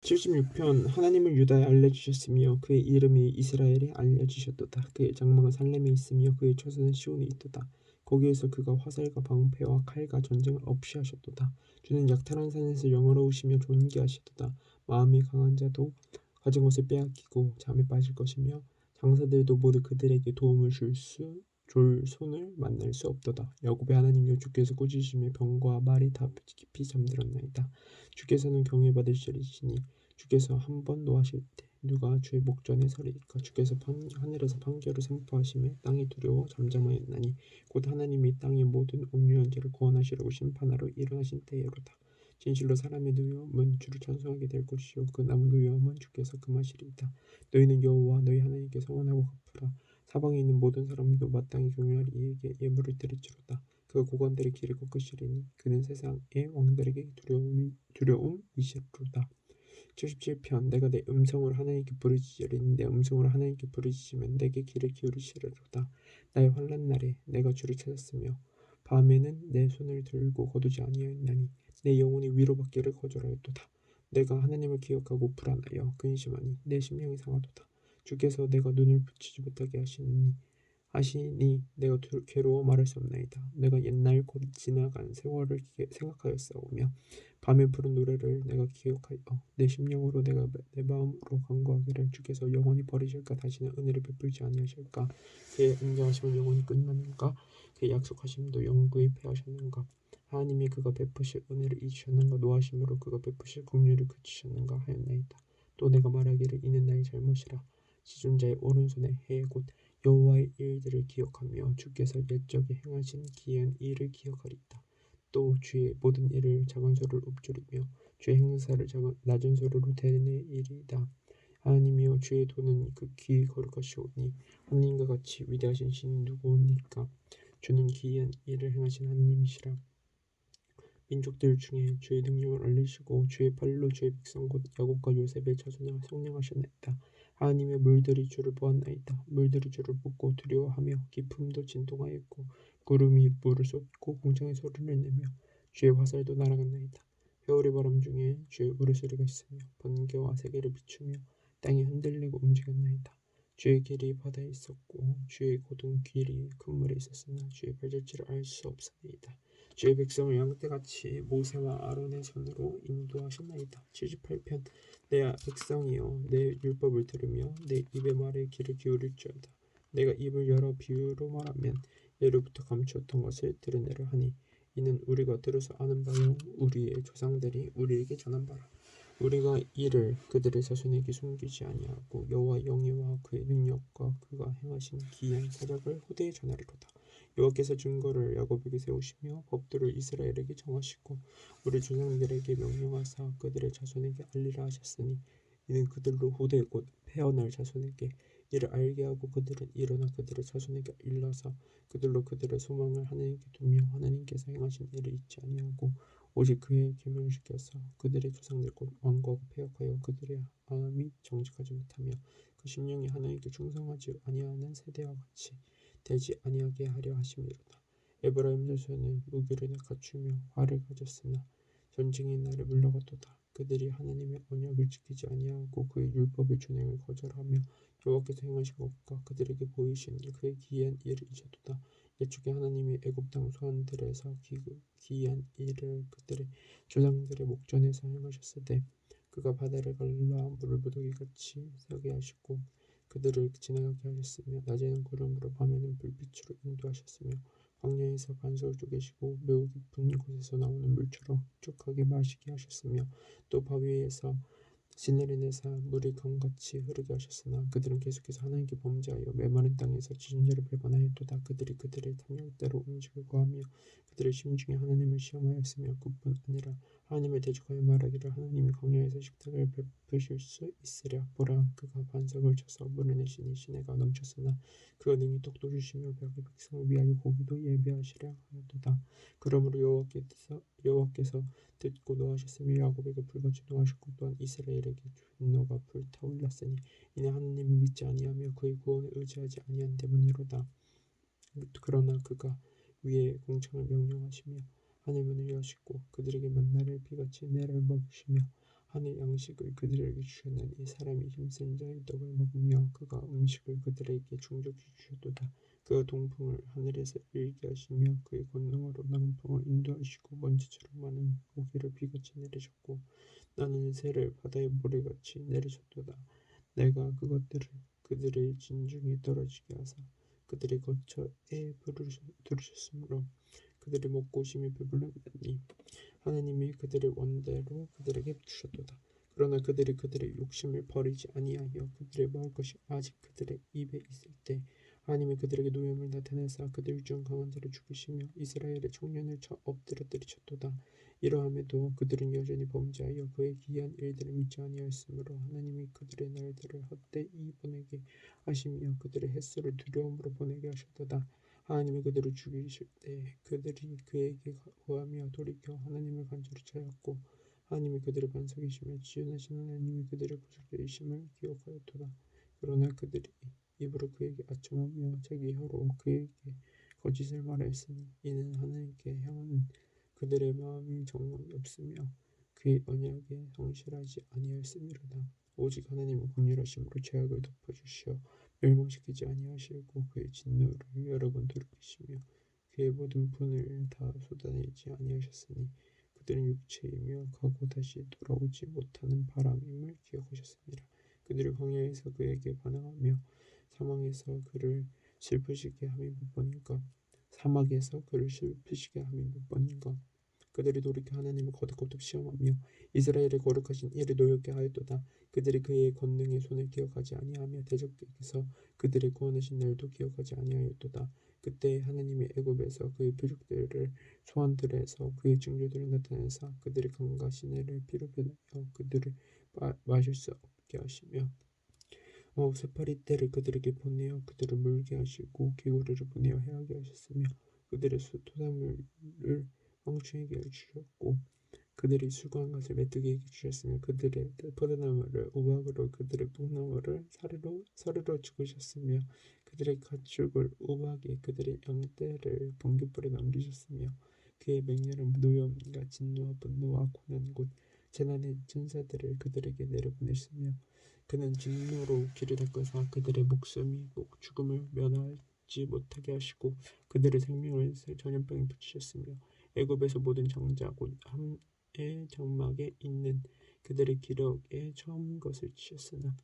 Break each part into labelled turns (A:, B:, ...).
A: 76편 하나님은 유다에 알려주셨으며 그의 이름이 이스라엘에 알려주셨도다. 그의 장막은 살렘에 있으며 그의 처소는 시온에 있도다. 거기에서 그가 화살과 방패와 칼과 전쟁을 없이 하셨도다. 주는 약탈한 산에서 영화로우시며 존귀하시도다. 마음이 강한 자도 가진 것을 빼앗기고 잠에 빠질 것이며 장사들도 모두 그들에게 도움을 줄 손을 만날 수 없도다. 야곱의 하나님이여 주께서 꾸짖으시며 병과 말이 다 깊이 잠들었나이다. 주께서는 경외받으시리시니 주께서 한 번 노하실 때 누가 주의 목전에 서리이까. 주께서 하늘에서 판결을 선포하시며 땅이 두려워 잠잠하였나니 곧 하나님이 땅의 모든 온유한 자를 구원하시려고 심판하러 일어나신 때에로다. 진실로 사람의 노여움은 주를 찬송하게 될 것이요 그 남은 노여움은 주께서 금하시리이다. 너희는 여호와 너희 하나님께 서원하고 갚으라. 사방에 있는 모든 사람도 마땅히 경외하리. 이에게 예물을 드릴지로다. 그가 고관들의 길을 꺾으시리니 그는 세상의 왕들에게 두려움이시로다. 77편 내가 내 음성으로 하나님께 부르짖으리니 내 음성으로 하나님께 부르짖으면 내게 귀를 기울이시리로다. 나의 환난 날에 내가 주를 찾았으며 밤에는 내 손을 들고 거두지 아니하였나니 내 영혼이 위로받기를 거절하였도다. 내가 하나님을 기억하고 불안하여 근심하니 내 심령이 상하도다. 주께서 내가 눈을 붙이지 못하게 하시니 내가 괴로워 말할 수 없나이다. 내가 옛날 곧 지나간 세월을 생각하였사오며 밤에 부른 노래를 내가 기억하여 내 심령으로 내가 내 마음으로 간구하기를 주께서 영원히 버리실까. 다시는 은혜를 베풀지 아니하실까. 그의 인자하심은 영원히 끝나는가. 그의 약속하심도 영구히 패하셨는가. 하나님이 그가 베푸실 은혜를 잊으셨는가. 노하심으로 그가 베푸실 긍휼을 그치셨는가 하였나이다. 또 내가 말하기를 이는 나의 잘못이라. 지존자의 오른손에 해 곧 여호와의 일들을 기억하며 주께서 옛적에 행하신 기이한 일을 기억하리이다. 또 주의 모든 일을 작은 소리로 읊조리며 주의 행사를 낮은 소리로 되뇌이리이다. 하나님이여 주의 도는 극히 거룩하시오니 하나님과 같이 위대하신 신이 누구오니까. 주는 기이한 일을 행하신 하나님이시라. 민족들 중에 주의 능력을 알리시고 주의 팔로 주의 백성 곧 야곱과 요셉의 자손을 성령하셨나이다. 하나님의 물들이 주를 보았나이다. 물들이 주를 보고 두려워하며 깊음도 진동하였고 구름이 물을 쏟고 공창의 소리를 내며 주의 화살도 날아갔나이다. 회오리 바람 중에 주의 울음소리가 있으며 번개와 세계를 비추며 땅이 흔들리고 움직였나이다. 주의 길이 바다에 있었고 주의 곧은 길이 큰 물에 있었으나 주의 발자취를 알 수 없사나이다. 주의 백성을 양떼같이 모세와 아론의 손으로 인도하셨나이다. 78편 내 백성이여 내 율법을 들으며 내 입의 말에 귀를 기울일지어다. 내가 입을 열어 비유로 말하면 예로부터 감추었던 것을 드러내려 하니 이는 우리가 들어서 아는 바요 우리의 조상들이 우리에게 전한 바라. 우리가 이를 그들의 자손에게 숨기지 아니하고 여호와의 영예와 그의 능력과 그가 행하신 기이한 사력을 후대에 전하리로다. 여호와께서 증거를 야곱에게 세우시며 법도를 이스라엘에게 정하시고 우리 조상들에게 명령하사 그들의 자손에게 알리라 하셨으니 이는 그들로 후대 곧 태어날 자손에게 이를 알게 하고 그들은 일어나 그들의 자손에게 일러서 그들로 그들의 소망을 하나님께 두며 하나님께서 행하신 일을 잊지 아니하고 오직 그의 계명시켜서 그들의 조상들 곧 왕국을 폐역하여 그들의 마음이 정직하지 못하며 그 심령이 하나님께 충성하지 아니하는 세대와 같이 되지 아니하게 하려 하심이로다. 에브라임 자손은 무기를 갖추며 활을 가졌으나 전쟁의 날에 물러갔도다. 그들이 하나님의 언약을 지키지 아니하고 그의 율법의 준행을 거절하며 여호와께서 행하신 것과 그들에게 보이신 그의 기이한 일을 잊었도다. 옛적에 하나님이 애굽 땅 소환들에서 기이한 일을 그들의 조상들의 목전에서 행하셨을 때 그가 바다를 갈라 물을 무더기같이 서게 하시고 그들을 지나가게 하셨으며 낮에는 구름으로 밤에는 불빛으로 인도하셨으며 광야에서 반석을 쪼개시고 매우 깊은 곳에서 나오는 물처럼 촉촉하게 마시게 하셨으며 또 바위에서 시내를 내사 물이 강같이 흐르게 하셨으나 그들은 계속해서 하나님께 범죄하여 메마른 땅에서 지존자를 배반하였도다. 그들이 그들의 탐욕대로 움직이고 하며 그들의 심중에 하나님을 시험하였으며 그뿐 아니라 하나님을 대적하여 말하기를 하나님이 광야에서 식탁을 베푸실 수 있으랴. 보라 그가 반석을 쳐서 물을 내시니 시내가 넘쳤으나 그가 능히 떡도 주시며 벽의 백성을 위하여 고기도 예비하시랴 하였도다. 그러므로 여호와께서 듣고 노하셨으며 야곱에게 불같이 노하셨고 또한 이스라엘에게 분노가 불타올랐으니 이는 하나님을 믿지 아니하며 그의 구원을 의지하지 아니한 때문이로다. 그러나 그가 위에 공창을 명령하시며 하늘 문을 여시고 그들에게 만나를 비같이 내려 먹이시며 하늘 양식을 그들에게 주셨나니 사람이 힘센 자의 떡을 먹으며 그가 음식을 그들에게 충족히 주셨도다. 그가 동풍을 하늘에서 일게 하시며 그의 권능으로 남풍을 인도하시고 먼지처럼 많은 모기를 비같이 내리셨고 나는 새를 바다의 모래같이 내리셨도다. 내가 그것들을 그들의 진중에 떨어지게 하사 그들의 거처에 두르셨으므로 그들이 먹고 심히 배불렀나니 하나님이 그들의 원대로 그들에게 주셨도다. 그러나 그들이 그들의 욕심을 버리지 아니하여 그들의 먹을 것이 아직 그들의 입에 있을 때 하나님이 그들에게 노염을 나타내사 그들 중 강한 자를 죽이시며 이스라엘의 청년을 쳐 엎드려 때리셨도다. 이러함에도 그들은 여전히 범죄하여 그의 기이한 일들을 믿지 아니하였으므로 하나님이 그들의 날들을 헛되이 보내게 하시며 그들의 햇수를 두려움으로 보내게 하셨도다. 하나님이 그들을 죽이실 때 그들이 그에게 구하며 돌이켜 하나님을 간절히 찾았고 하나님이 그들의 반석이시며 지존하신 하나님이 그들의 구속자이심을 기억하였도다. 그러나 그들이 입으로 그에게 아첨하며 자기 혀로 그에게 거짓을 말하였으니 이는 하나님께 향하는 그들의 마음이 정함이 없으며 그의 언약에 성실하지 아니하였음이로다. 오직 하나님은 긍휼하심으로 죄악을 덮어주시어 멸망시키지 아니하시고 그의 진노를 여러 번 돌이키시며 그의 모든 분을 다 쏟아내지 아니하셨으니 그들은 육체이며 가고 다시 돌아오지 못하는 바람임을 기억하셨습니다. 그들이 광야에서 그에게 반항하며 사망에서 그를 슬프시게 함이 몇 번인가 사막에서 그를 슬프시게 함이 몇 번인가 그들이 돌이켜 하나님을 거듭거듭 시험하며 이스라엘의 거룩하신 이를 노엽게 하였도다. 그들이 그의 권능의 손을 기억하지 아니하며 대적에게서 그들의 구원하신 날도 기억하지 아니하였도다. 그때 하나님이 애굽에서 그의 표적들을 소환들에서 그의 징조들을 나타내사 그들의 강과 시내를 피로 변하여 그들을 마실 수 없게 하시며 세파리 떼를 그들에게 보내어 그들을 물게 하시고 개구리를 보내어 해하게 하셨으며 그들의 토사물을 황충에게 주셨고 그들이 수고한 것을 메뚜기에게 주셨으며 그들의 포도나무를 우박으로 그들의 뽕나무를 사르로 죽으셨으며 그들의 가축을 우박에 그들의 양떼를 번갯불에 넘기셨으며 그의 맹렬한 노염과 진노와 분노와 고난 곧 재난의 천사들을 그들에게 내려보냈으며 그는 진노로 길을 닦아서 그들의 목숨이 죽음을 면하지 못하게 하시고 그들의 생명을 전염병에 붙이셨으며 애굽에서 모든 장자 곧 함의 장막에 있는 그들의 기력에 처음 것을 치셨으나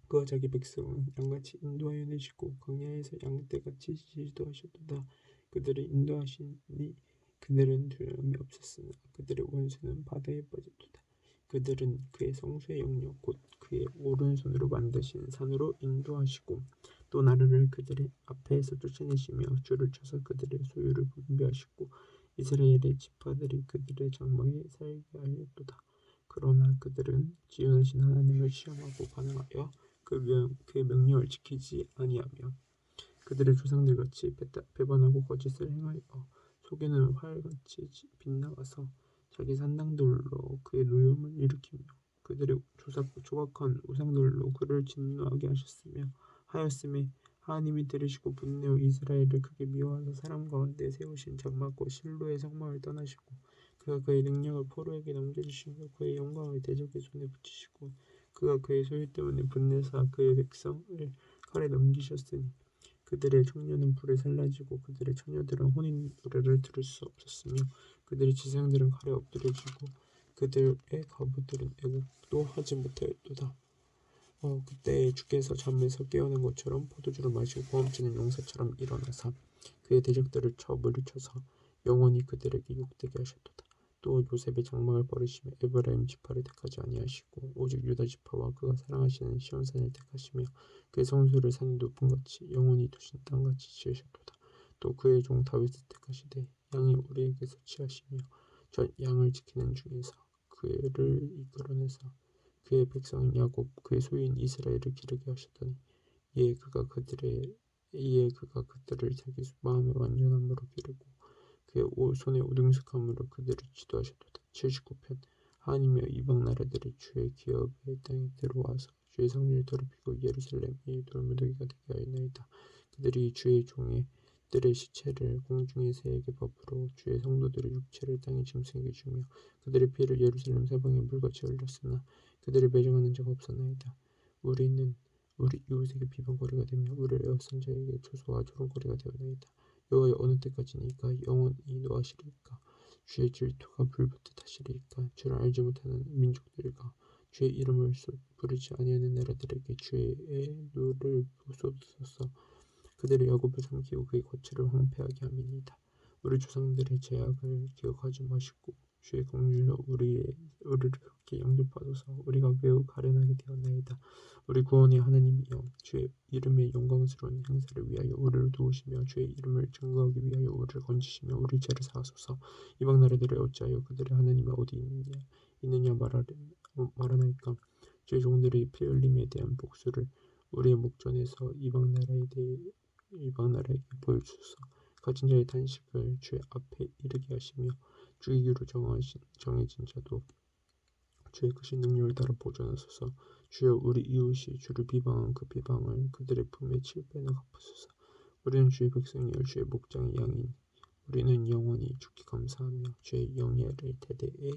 A: 그와 자기 백성은 양같이 인도하여 내시고 광야에서 양떼같이 지지도 하셨도다. 그들을 인도하시니 그들은 두려움이 없었으나 그들의 원수는 바다에 빠졌도다. 그들은 그의 성소의 영역 곧 그의 오른손으로 만드신 산으로 인도하시고 또 나르를 그들의 앞에서 쫓아내시며 줄을 쳐서 그들의 소유를 분배하시고 이스라엘의 지파들이 그들의 장막에 살게 하였도다. 그러나 그들은 지존하신 하나님을 시험하고 반항하여 그의 명령을 지키지 아니하며 그들의 조상들같이 배반하고 거짓을 행하여 속에는 활같이 빗나가서 자기 산당들로 그의 노염을 일으키며 그들의 조각한 우상들로 그를 진노하게 하였음에 하나님이 들으시고 분내어 이스라엘을 크게 미워하사 사람 가운데 세우신 장막 곧 실로의 성막을 떠나시고 그가 그의 능력을 포로에게 넘겨주시며 그의 영광을 대적의 손에 붙이시고 그가 그의 소유 때문에 분내사 그의 백성을 칼에 넘기셨으니 그들의 청년은 불에 살라지고 그들의 처녀들은 혼인 노래를 들을 수 없었으며 그들의 지상들은 칼에 엎드려지고 그들의 과부들은 애국도 하지 못하였도다. 그때 주께서 잠에서 깨어난 것처럼 포도주를 마시고 보암치는 용사처럼 일어나사 그의 대적들을 쳐 물리쳐서 영원히 그들에게 욕되게 하셨도다. 또 요셉의 장막을 버리시며 에브라임 지파를 택하지 아니하시고 오직 유다 지파와 그가 사랑하시는 시온산을 택하시며 그의 성소를 산이 높음같이 영원히 두신 땅같이 지으셨도다. 또 그의 종 다윗을 택하시되 양이 우리에게서 취하시며 전 양을 지키는 중에서 그를 이끌어내사 그의 백성인 야곱 그의 소유인 이스라엘을 기르게 하셨더니 이에 그가 그들을 자기 마음의 완전함으로 기르고 그의 손의 우등숙함으로 그들을 지도하셨도다. 79편 하나님이여 이방 나라들이 주의 기업의 땅에 들어와서 주의 성전을 더럽히고 예루살렘이 돌무더기가 되게 하였나이다. 그들이 주의 종의 들의 시체를 공중의 새에게 법으로 주의 성도들의 육체를 땅의 짐승에게 주며 그들의 피를 예루살렘 사방에 물같이 흘렸으나 그들을 매장하는 자가 없었나이다. 우리는 우리 이웃에게 비방거리가 되며 우리를 에워싼 자에게 조소와 조롱거리가 되었나이다. 여호와여 어느 때까지니까 영원히 노하시리이까 주의 질투가 불붙듯 하시리이까 주를 알지 못하는 민족들과 주의 이름을 부르지 아니하는 나라들에게 주의 노를 쏟으소서. 그들의 야곱을 삼키고 그의 거처를 황폐하게 함이니이다. 우리 조상들의 죄악을 기억하지 마시고 주의 긍휼로 우리를 그렇게 영접하소서. 우리가 매우 가련하게 되었나이다. 우리 구원의 하나님이여 주의 이름의 영광스러운 행사를 위하여 우리를 도우시며 주의 이름을 증거하기 위하여 우리를 건지시며 우리 죄를 사하소서. 이방 나라들을 어찌하여 그들의 하나님이 어디 있느냐 말하나이까. 주의 종들의 피 흘림에 대한 복수를 우리의 목전에서 이방 나라에게 보여주소서. 가진 자의 탄식을 주의 앞에 이르게 하시며 죽이기로 정해진 자도 주의 크신 능력을 따라 보존하소서. 주여 우리 이웃이 주를 비방한 그 비방을 그들의 품에 7배나 갚으소서. 우리는 주의 백성이요 주의 목장의 양이니 우리는 영원히 주께 감사하며 주의 영예를 대대에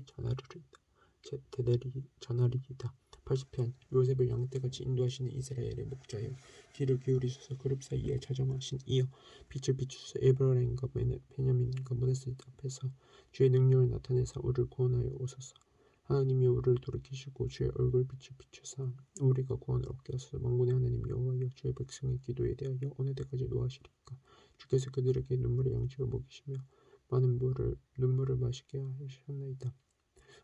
A: 전하리이다. 80편 요셉을 양떼같이 인도하시는 이스라엘의 목자여 귀를 기울이소서. 그룹 사이에 자정하신 이여 빛을 비추소서. 에브라임과 베냐민과 므낫세 앞에서 주의 능력을 나타내사 우리를 구원하여 오소서. 하나님이 우리를 돌이키시고 주의 얼굴빛을 비추사 우리가 구원을 얻게 하소서. 만군의 하나님 여호와여 주의 백성의 기도에 대하여 어느 때까지 노하시리까. 주께서 그들에게 눈물의 양식을 먹이시며 많은 눈물을 마시게 하셨나이다.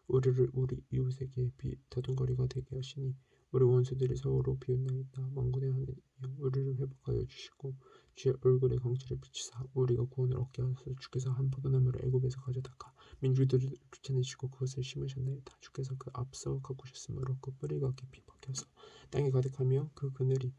A: 우리를 우리 이웃에게 다둥거리가 되게 하시니 우리 원수들이 서로 비웃나이다. 만군의 하나님이여 우리를 회복하여 주시고 주의 얼굴에 광채를 비추사 우리가 구원을 얻게 하소서. 주께서 한 포도나무를 애굽에서 가져다가 민중들을 쫓아내시고 그것을 심으셨나이다. 주께서 그 앞서 가꾸셨으므로 그 뿌리가 깊이 박혀서 땅에 가득하며 그 그늘이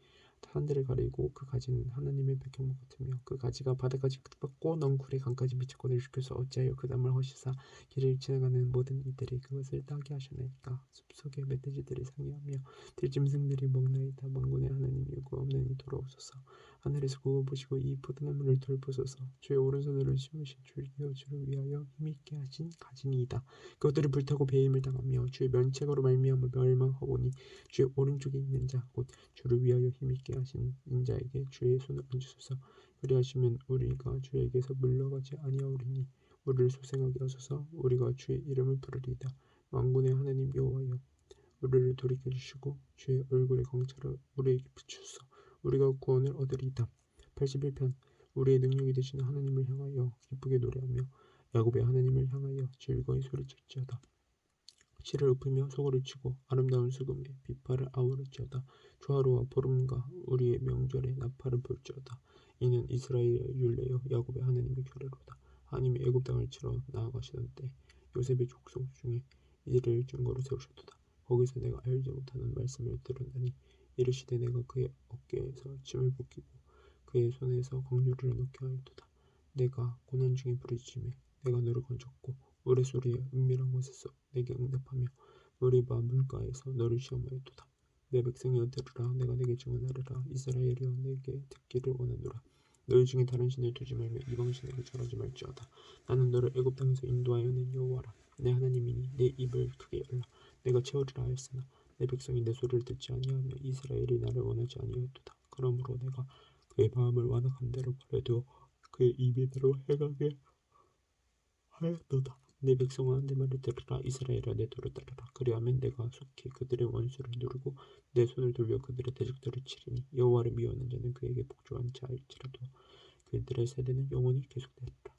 A: 산들을 가리고 그 가지는 하나님의 백향목 같으며 그 가지가 바다까지 뻗고 넝쿨의 강까지 미쳤거늘. 주께서 어찌하여 그 나무를 허시사 길을 지나가는 모든 이들이 그것을 따게 하셨나이까. 숲속의 멧돼지들이 상이하며 들짐승들이 먹나이다. 만군의 하나님이여 구 없는 이 돌아오소서. 하늘에서 구워 보시고 이 포도나무를 돌보소서. 주의 오른손으로 심으신 줄기여 주를 위하여 힘있게 하신 가지니이다. 그것들을 불타고 배임을 당하며 주의 면책으로 말미암아 멸망하오니 주의 오른쪽에 있는 자 곧 주를 위하여 힘있게 하신 인자에게 주의 손을 얹으소서. 그리하시면 우리가 주에게서 물러가지 아니하오리니 우리를 소생하게 하소서. 우리가 주의 이름을 부르리이다. 만군의 하나님 여호와여 우리를 돌이켜주시고 주의 얼굴의 광채를 우리에게 비추소서. 우리가 구원을 얻으리이다. 81편 우리의 능력이 되시는 하나님을 향하여 기쁘게 노래하며 야곱의 하나님을 향하여 즐거이 소리칠지어다. 실을 읊으며 소고를 치고 아름다운 수금에 비파를 아우를지어다. 초하루와 보름과 우리의 명절에 나팔을 불지어다. 이는 이스라엘의 율례요 야곱의 하나님의 규례로다. 하나님이 애굽 땅을 치러 나아가시던 때 요셉의 족속 중에 이를 증거로 세우셨도다. 거기서 내가 알지 못하는 말씀을 들었나니 이르시되 내가 그의 어깨에서 침을 벗기고 그의 손에서 긍휼을 놓게 하였도다. 내가 고난 중에 부르짖음에 내가 너를 건졌고 우레소리의 은밀한 곳에서 내게 응답하며 머리바 물가에서 너를 시험하였도다. 내 백성이여 들으라. 내가 내게 증언하리라. 이스라엘이여 내게 듣기를 원하노라. 너희 중에 다른 신을 두지 말며 이방신에게 절하지 말지어다. 나는 너를 애굽 땅에서 인도하여 낸 여호와라. 내 하나님이니 내 입을 크게 열라. 내가 채우리라 하였으나 내 백성이 내 소리를 듣지 아니하며 이스라엘이 나를 원하지 아니하였도다. 그러므로 내가 그의 마음을 완악한 대로 버려두어 그의 입에대로 행하게 하였도다. 내 백성아 내 말을 들으라. 이스라엘아 내 도를 따르라. 그리하면 내가 속히 그들의 원수를 누르고 내 손을 돌려 그들의 대적들을 치리니 여호와를 미워하는 자는 그에게 복종한 자일지라도 그들의 세대는 영원히 계속되리라.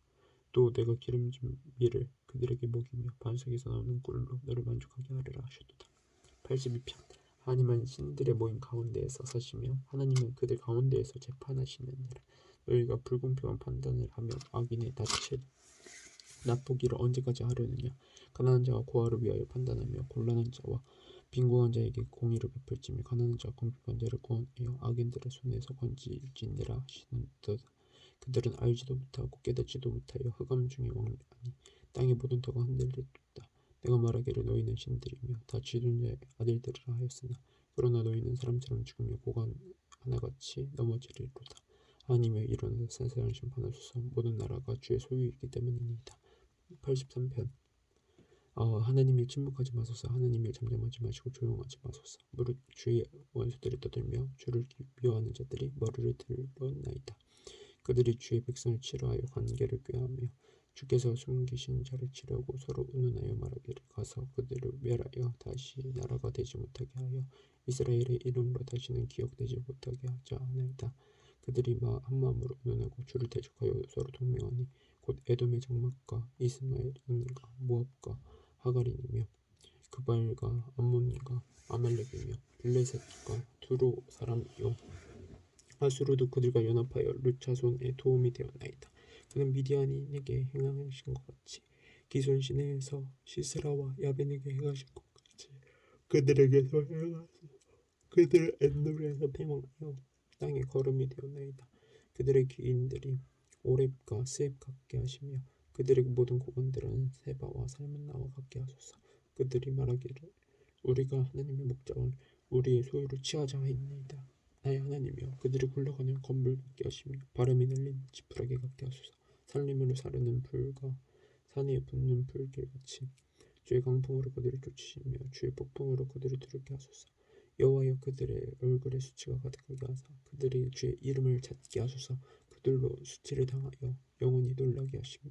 A: 또 내가 기름진 밀을 그들에게 먹이며 반석에서 나오는 꿀로 너를 만족하게 하리라 하셨도다. 82편 하나님은 신들의 모임 가운데에서 사시며 하나님은 그들 가운데에서 재판하시느니라. 너희가 불공평한 판단을 하며 악인의 낯을 납보기를 언제까지 하려느냐. 가난한 자와 고아를 위하여 판단하며 곤란한 자와 빈궁한 자에게 공의를 베풀지며 가난한 자와 궁핍한 자를 구원하여 악인들의 손에서 건질지니라 하시는 듯. 그들은 알지도 못하고 깨닫지도 못하여 흑암 중에 왕래하니 땅의 모든 터가 흔들리도다. 내가 말하기를 너희는 신들이며 다 지존 자의 아들들이라 하였으나 그러나 너희는 사람처럼 죽으며 고관 하나같이 넘어지리로다. 하나님여 일어나서 세상을 심판하소서. 모든 나라가 주의 소유이기 때문이니이다. 83편. 하나님이 침묵하지 마소서. 하나님이 잠잠하지 마시고 조용하지 마소서. 무릇 주의 원수들이 떠들며 주를 미워하는 자들이 머리를 들었나이다. 그들이 주의 백성을 치료하여 관계를 꾀하며 주께서 숨기신 자를 치려고 서로 운운하여 말하기를 가서 그들을 멸하여 다시 나라가 되지 못하게 하여 이스라엘의 이름으로 다시는 기억되지 못하게 하자 하나이다. 그들이 한 마음으로 운운하고 주를 대적하여 서로 동맹하니 곧 에돔의 장막과 이스마엘인과 모압과 하갈인이며 그발과 암몬과 아말렉이며 블레셋과 두로 사람이요 아수르도 그들과 연합하여 룻 자손의 도움이 되었나이다. 그는 미디안인에게 행하신 것 같이 기손 시내에서 시스라와 야벤에게 행하신 것 같이 그들에게서 행하소서. 그들을 엔돌에서 패망하여 땅에 거름이 되었나이다. 그들의 귀인들이 오렙과 스앱 같게 하시며 그들의 모든 고관들은 세바와 살문나와 같게 하소서. 그들이 말하기를 우리가 하나님의 목장을 우리의 소유를 취하자 하였나이다. 나의 하나님이여 그들이 굴러가는 건물 같게 하시며 바람이 날린 지푸라기 같게 하소서. 산림으로 사르는 불과 산에 붙는 불길같이 주의 강풍으로 그들을 쫓으시며 주의 폭풍으로 그들을 두렵게 하소서. 여호와여 그들의 얼굴에 수치가 가득하게 하사 그들이 주의 이름을 찾게 하소서. 그들로 수치를 당하여 영원히 놀라게 하시며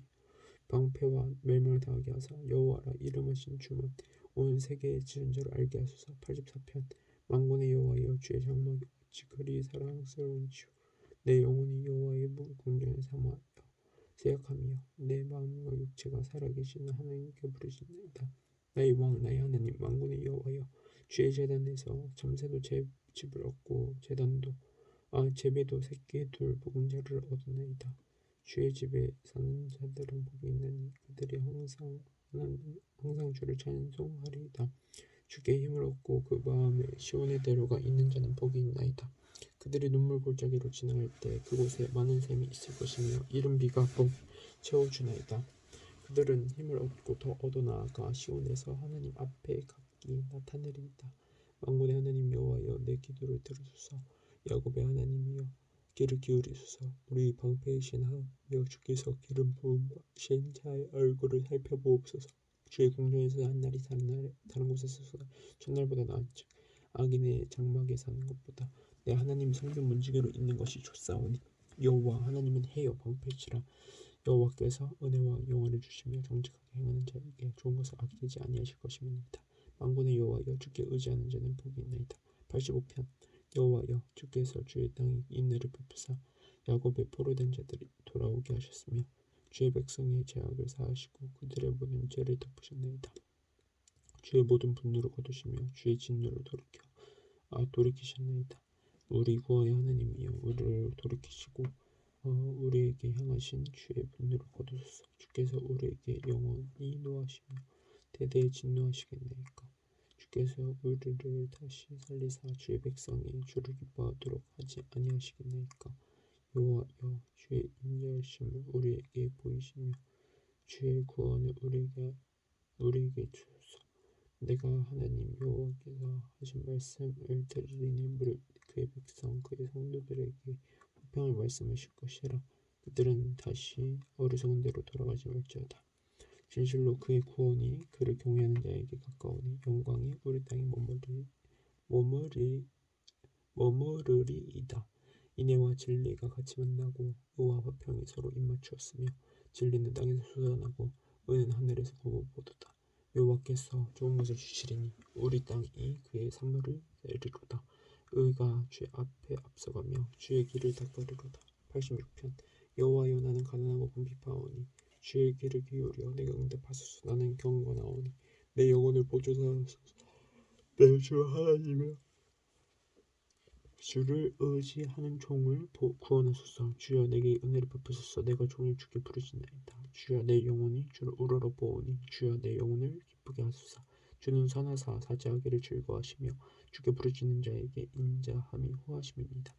A: 방패와 멸망을 당하게 하사 여호와라 이름하신 주만 온 세계의 지존자를 알게 하소서. 84편. 만군의 여호와여 주의 장막이 어찌 그리 사랑스러운지요. 내 영혼이 여호와의 궁전을 사모하여 세약하며 내 마음과 육체가 살아계신 하나님께 부르짖나이다. 나의 왕 나의 하나님 만군의 여호와여 주의 제단에서 참새도 집을 얻고 제배도 새끼의 둘 보금자리를 얻으나이다. 주의 집에 사는 자들은 복이 있나니 그들이 항상 주를 찬송하리이다. 주께 힘을 얻고 그 마음에 시온의 대로가 있는 자는 복이 있나이다. 그들이 눈물 골짜기로 지나갈 때 그곳에 많은 샘이 있을 것이며 이른 비가 꼭 채워주나이다. 그들은 힘을 얻고 더 얻어나아가 시온에서 하나님 앞에 각기 나타내리이다. 만군의 하나님 여호와여 내 기도를 들으소서. 야곱의 하나님이여 귀를 기울이소서. 우리 방패이신 하나님여 주께서 기름 부으신 자의 얼굴을 살펴보옵소서. 주의 궁전에서 한 날이 다른 곳에서 첫날보다 나은즉 악인의 장막에 사는 것보다 내 하나님 성전 문지기로 있는 것이 좋사오니 여호와 하나님은 해요 방패시라. 여호와께서 은혜와 영화를 주시며 정직하게 행하는 자에게 좋은 것을 아끼지 아니하실 것임이니이다. 만군의 여호와여 주께 의지하는 자는 복이 있나이다. 85편. 여호와여 주께서 주의 땅에 인내를 베푸사 야곱의 포로된 자들이 돌아오게 하셨으며 주의 백성의 죄악을 사하시고 그들의 모든 죄를 덮으셨나이다. 주의 모든 분노를 거두시며 주의 진노를 돌이키셨나이다. 우리 구원의 하나님이여 우리를 돌이키시고 우리에게 향하신 주의 분노를 거두소서. 주께서 우리에게 영원히 노하시며 대대에 진노하시겠나이까. 주께서 우리를 다시 살리사 주의 백성이 주를 기뻐하도록 하지 아니하시겠나이까. 여호와여 주의 인자하심을 우리에게 보이시며 주의 구원을 우리에게 주소서. 내가 하나님 여호와께서 하신 말씀을 들으리니 무릇 그의 백성 그의 성도들에게 화평을 말씀하실 것이라. 그들은 다시 어리석은 대로 돌아가지 말지어다. 진실로 그의 구원이 그를 경외하는 자에게 가까우니 영광이 우리 땅에 머무르리이다. 인애와 진리가 같이 만나고 의와 화평이 서로 입맞추었으며 진리는 땅에서 솟아나고 의는 하늘에서 굽어보도다. 여호와께서 좋은 것을 주시리니 우리 땅이 그의 산물을 내리로다. 의가 주의 앞에 앞서가며 주의 길을 닦으리로다. 86편. 여호와여 나는 가난하고 궁핍하오니 주의 귀를 기울여 내게 응답하소서. 나는 경건하오니 내 영혼을 보존하소서. 내 주 하나님이여 주를 의지하는 종을 구원하소서. 주여 내게 은혜를 베푸소서. 내가 종일 주께 부르짖나이다. 주여 내 영혼이 주를 우러러 보오니 주여 내 영혼을 기쁘게 하소서. 주는 선하사 사죄하기를 즐거워하시며 주께 부르짖는 자에게 인자함이 후하심이니이다.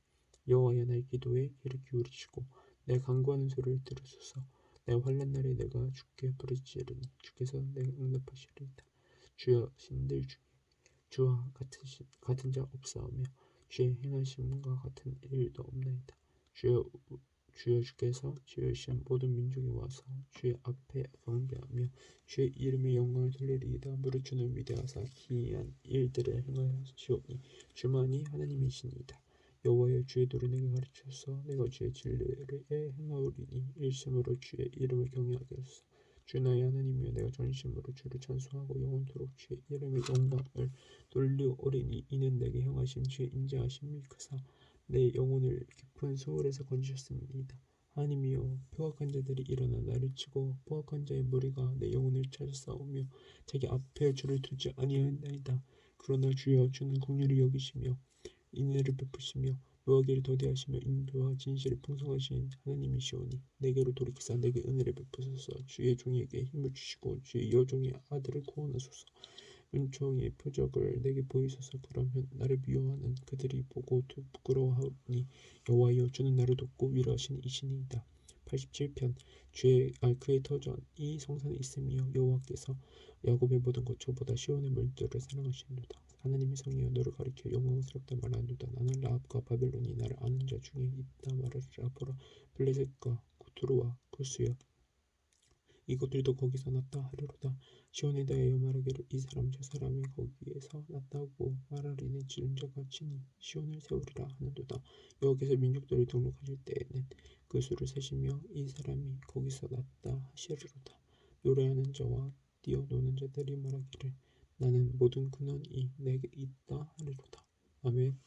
A: 여호와여 나의 기도에 귀를 기울이시고 내 간구하는 소리를 들으소서. 내 환난 날에 내가 주께 부르짖으리니 주께서 내게 응답하시리이다. 주여 신들 중에 주와 같은 자 없사오며 주의 행하심과 같은 일도 없나이다. 주여 주께서 지으신 모든 민족이 와서 주의 앞에 경배하며 주의 이름의 영광을 돌리리이다. 무릇 주는 위대하사 기이한 일들을 행하시오니 주만이 하나님이시니이다. 여호와여 주의 도를 내게 가르치소서. 내가 주의 진리를 행하오리니 일심으로 주의 이름을 경외하게 하소서. 주 나의 하나님이여 내가 전심으로 주를 찬송하고 영원토록 주의 이름의 영광을 돌리오리니 이는 내게 행하신 주의 인자하심이 크사 내 영혼을 깊은 소울에서 건지셨음이니이다. 하나님이여 포악한 자들이 일어나 나를 치고 포악한 자의 무리가 내 영혼을 찾아 싸우며 자기 앞에 주를 두지 아니하나이다. 그러나 주여 주는 긍휼히 여기시며 인애를 베푸시며 노하기를 더디하시며 인도와 진실을 풍성하신 하나님이시오니 내게로 돌이키사 내게 은혜를 베푸소서. 주의 종에게 힘을 주시고 주의 여종의 아들을 구원하소서. 은총의 표적을 내게 보이소서. 그러면 나를 미워하는 그들이 보고 부끄러워하니 여호와여 주는 나를 돕고 위로하시는 이신이이다. 87편 그의 터전이 성산에 있으며 여호와께서 야곱의 모든 거처보다 시온의 물들을 사랑하시는도다. 하나님의 성이여 너를 가리켜 영광스럽다 말하는도다. 나는 라합과 바벨론이 나를 아는 자 중에 있다 말하리라. 보라 블레셋과 구트로와 구스여 이것들도 거기서 났다 하리로다. 시온에 대하여 말하기를 이 사람 저 사람이 거기에서 났다고 말하리니 지른 자가 친히 시온을 세우리라 하는도다. 여호와께서 민족들을 등록하실 때에는 그 수를 세시며 이 사람이 거기서 났다 하시리로다. 노래하는 자와 뛰어노는 자들이 말하기를 나는 모든 근원이 내게 있다 하리로다. 아멘.